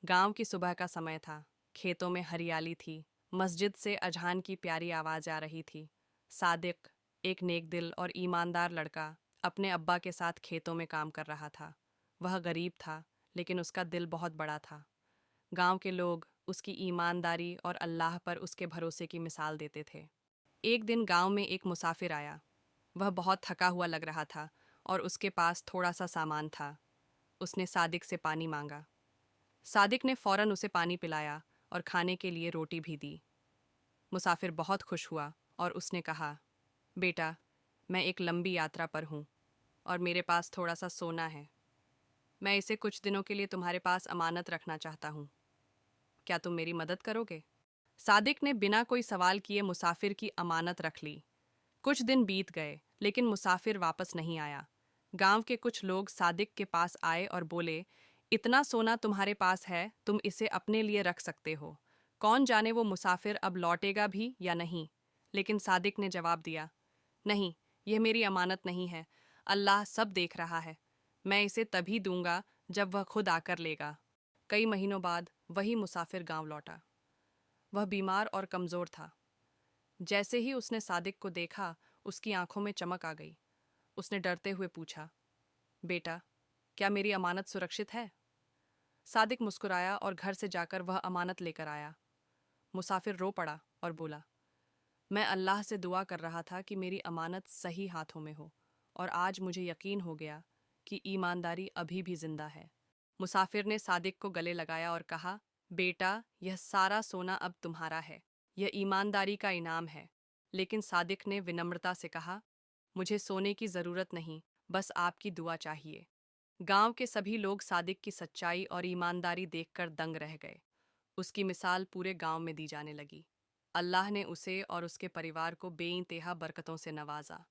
गांव की सुबह का समय था। खेतों में हरियाली थी। मस्जिद से अजान की प्यारी आवाज आ रही थी। सादिक, एक नेक दिल और ईमानदार लड़का, अपने अब्बा के साथ खेतों में काम कर रहा था। वह गरीब था, लेकिन उसका दिल बहुत बड़ा था। गांव के लोग उसकी ईमानदारी और अल्लाह पर उसके भरोसे की मिसाल देते थे। एक दिन गांव में एक मुसाफिर आया। वह बहुत थका हुआ लग रहा था और उसके पास थोड़ा सा सामान था। उसने सादिक से पानी मांगा। सादिक ने फौरन उसे पानी पिलाया और खाने के लिए रोटी भी दी। मुसाफिर बहुत खुश हुआ और उसने कहा, बेटा, मैं एक लंबी यात्रा पर हूँ और मेरे पास थोड़ा सा सोना है। मैं इसे कुछ दिनों के लिए तुम्हारे पास अमानत रखना चाहता हूँ। क्या तुम मेरी मदद करोगे? सादिक ने बिना कोई सवाल किए मुसाफिर की अमानत रख ली। कुछ दिन बीत गए, लेकिन मुसाफिर वापस नहीं आया। गांव के कुछ लोग सादिक के पास आए और बोले, इतना सोना तुम्हारे पास है, तुम इसे अपने लिए रख सकते हो। कौन जाने वो मुसाफिर अब लौटेगा भी या नहीं। लेकिन सादिक ने जवाब दिया, नहीं, यह मेरी अमानत नहीं है। अल्लाह सब देख रहा है। मैं इसे तभी दूंगा जब वह खुद आकर लेगा। कई महीनों बाद वही मुसाफिर गांव लौटा। वह बीमार और कमजोर था। जैसे ही उसने सादिक को देखा, उसकी आंखों में चमक आ गई। उसने डरते हुए पूछा, बेटा, क्या मेरी अमानत सुरक्षित है? सादिक मुस्कुराया और घर से जाकर वह अमानत लेकर आया। मुसाफिर रो पड़ा और बोला, मैं अल्लाह से दुआ कर रहा था कि मेरी अमानत सही हाथों में हो, और आज मुझे यकीन हो गया कि ईमानदारी अभी भी जिंदा है। मुसाफिर ने सादिक को गले लगाया और कहा, बेटा, यह सारा सोना अब तुम्हारा है। यह ईमानदारी का इनाम है। लेकिन सादिक ने विनम्रता से कहा, मुझे सोने की जरूरत नहीं, बस आपकी दुआ चाहिए। गांव के सभी लोग सादिक की सच्चाई और ईमानदारी देखकर दंग रह गए। उसकी मिसाल पूरे गांव में दी जाने लगी। अल्लाह ने उसे और उसके परिवार को बेइंतहा बरकतों से नवाजा।